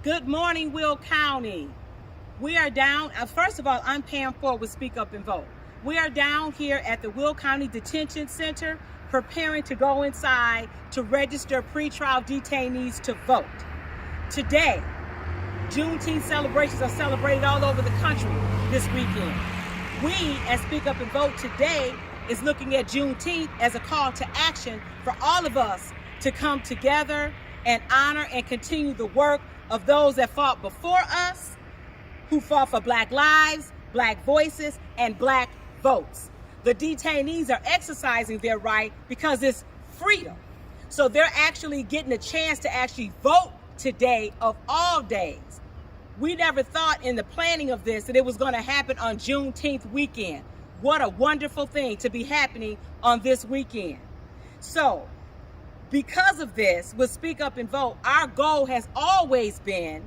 Good morning, Will County. We are down, first of all, I'm Pam Ford with Speak Up and Vote. We are down here at the Will County Detention Center preparing to go inside to register pretrial detainees to vote. Today, Juneteenth celebrations are celebrated all over the country this weekend. We at Speak Up and Vote today is looking at Juneteenth as a call to action for all of us to come together and honor and continue the work of those that fought before us, who fought for Black lives, Black voices, and Black votes. The detainees are exercising their right because it's freedom. So they're actually getting a chance to actually vote today of all days. We never thought in the planning of this that it was going to happen on Juneteenth weekend. What a wonderful thing to be happening on this weekend. So, because of this, with Speak Up and Vote, our goal has always been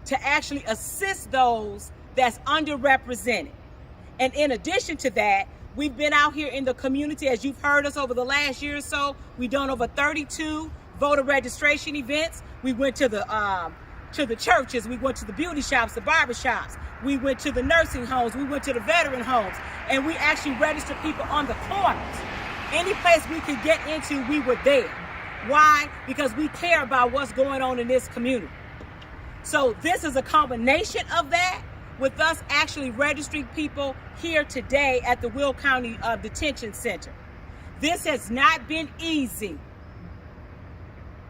to actually assist those that's underrepresented. And in addition to that, we've been out here in the community, as you've heard us over the last year or so. We've done over 32 voter registration events. We went to the churches, we went to the beauty shops, the barber shops, we went to the nursing homes, we went to the veteran homes, and we actually registered people on the corners. Any place we could get into, we were there. Why? Because we care about what's going on in this community. So this is a combination of that, with us actually registering people here today at the Will County Detention Center. This has not been easy,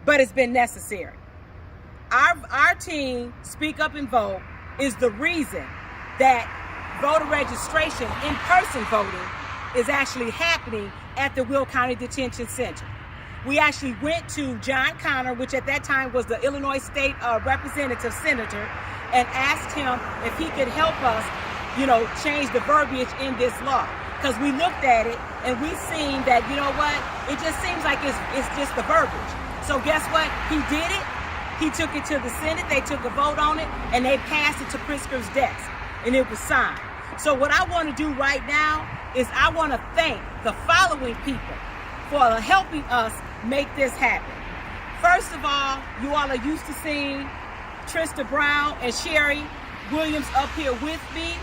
but it's been necessary. Our team, Speak Up and Vote, is the reason that voter registration, in-person voting, is actually happening at the Will County Detention Center. We actually went to John Connor, which at that time was the Illinois State Representative Senator, and asked him if he could help us, change the verbiage in this law. Because we looked at it and we seen that, it just seems like it's just the verbiage. So guess what? He did it. He took it to the Senate. They took a vote on it, and they passed it to Pritzker's desk, and it was signed. So what I want to do right now is I want to thank the following people for helping us make this happen. First of all, you all are used to seeing Trista Brown and Sherry Williams up here with me.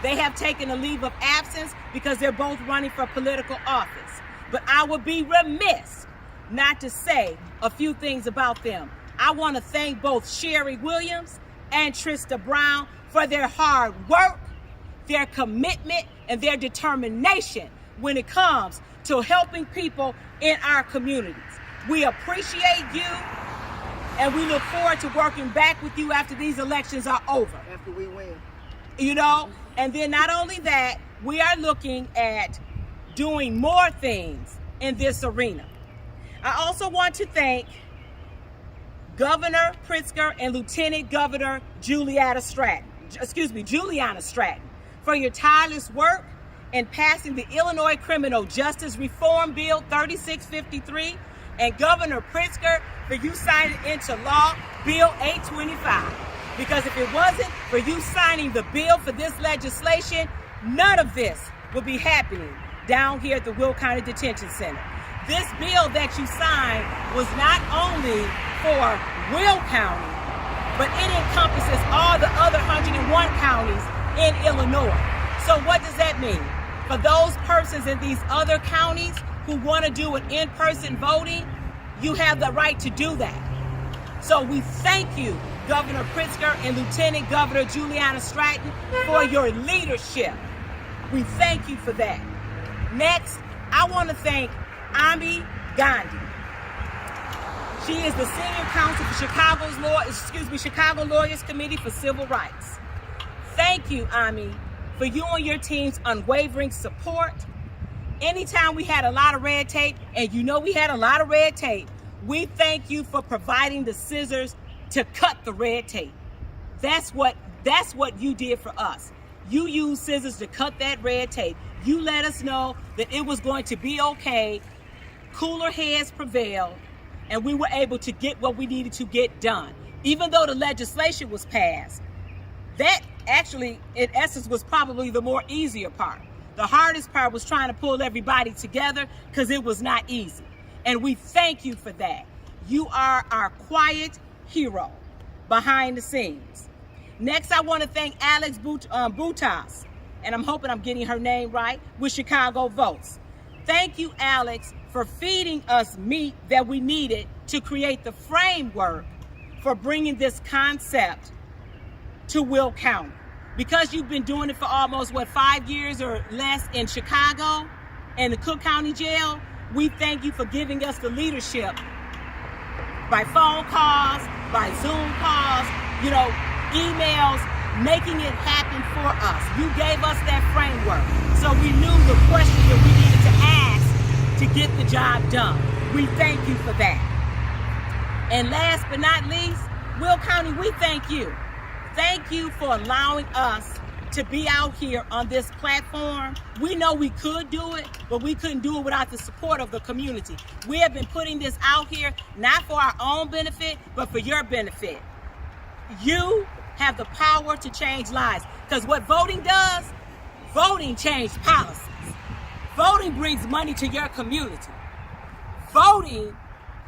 They have taken a leave of absence because they're both running for political office. But I would be remiss not to say a few things about them. I want to thank both Sherry Williams and Trista Brown for their hard work, their commitment, and their determination when it comes to helping people in our communities. We appreciate you, and we look forward to working back with you after these elections are over. After we win. And then not only that, we are looking at doing more things in this arena. I also want to thank Governor Pritzker and Lieutenant Governor Juliana Stratton for your tireless work in passing the Illinois Criminal Justice Reform Bill 3653, and Governor Pritzker for you signing into law Bill 825. Because if it wasn't for you signing the bill for this legislation, none of this would be happening down here at the Will County Detention Center. This bill that you signed was not only for Will County, but it encompasses all the other 101 counties in Illinois. So what does that mean? For those persons in these other counties who want to do an in-person voting, you have the right to do that. So we thank you, Governor Pritzker and Lieutenant Governor Juliana Stratton, for your leadership. We thank you for that. Next, I want to thank Ami Gandhi. She is the senior counsel for Chicago Lawyers Committee for Civil Rights. Thank you, Ami, for you and your team's unwavering support. Anytime we had a lot of red tape, and we had a lot of red tape, we thank you for providing the scissors to cut the red tape. That's what you did for us. You used scissors to cut that red tape. You let us know that it was going to be okay. Cooler heads prevailed, and we were able to get what we needed to get done. Even though the legislation was passed, that actually, in essence, was probably the more easier part. The hardest part was trying to pull everybody together because it was not easy. And we thank you for that. You are our quiet hero. behind the scenes. Next, I want to thank Alex Butas, and I'm hoping I'm getting her name right, with Chicago Votes. Thank you, Alex, for feeding us meat that we needed to create the framework for bringing this concept to Will County. Because you've been doing it for almost, 5 years or less in Chicago and the Cook County Jail, we thank you for giving us the leadership by phone calls, by Zoom calls, emails, making it happen for us. You gave us that framework, so we knew the questions that we needed to ask to get the job done. We thank you for that. And last but not least, Will County, we thank you. Thank you for allowing us to be out here on this platform. We know we could do it, but we couldn't do it without the support of the community. We have been putting this out here, not for our own benefit, but for your benefit. You have the power to change lives, because what voting does, voting changes policies. Voting brings money to your community. Voting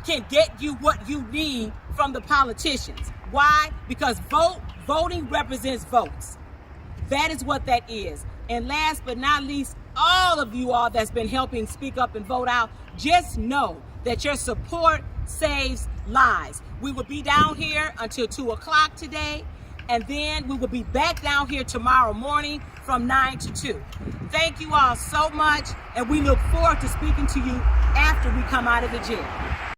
can get you what you need from the politicians. Why? Because voting represents votes. That is what that is. And last but not least, all of you all that's been helping speak up and vote out, just know that your support saves lives. We will be down here until 2 o'clock today, and then we will be back down here tomorrow morning from 9 to 2. Thank you all so much, and we look forward to speaking to you after we come out of the jail.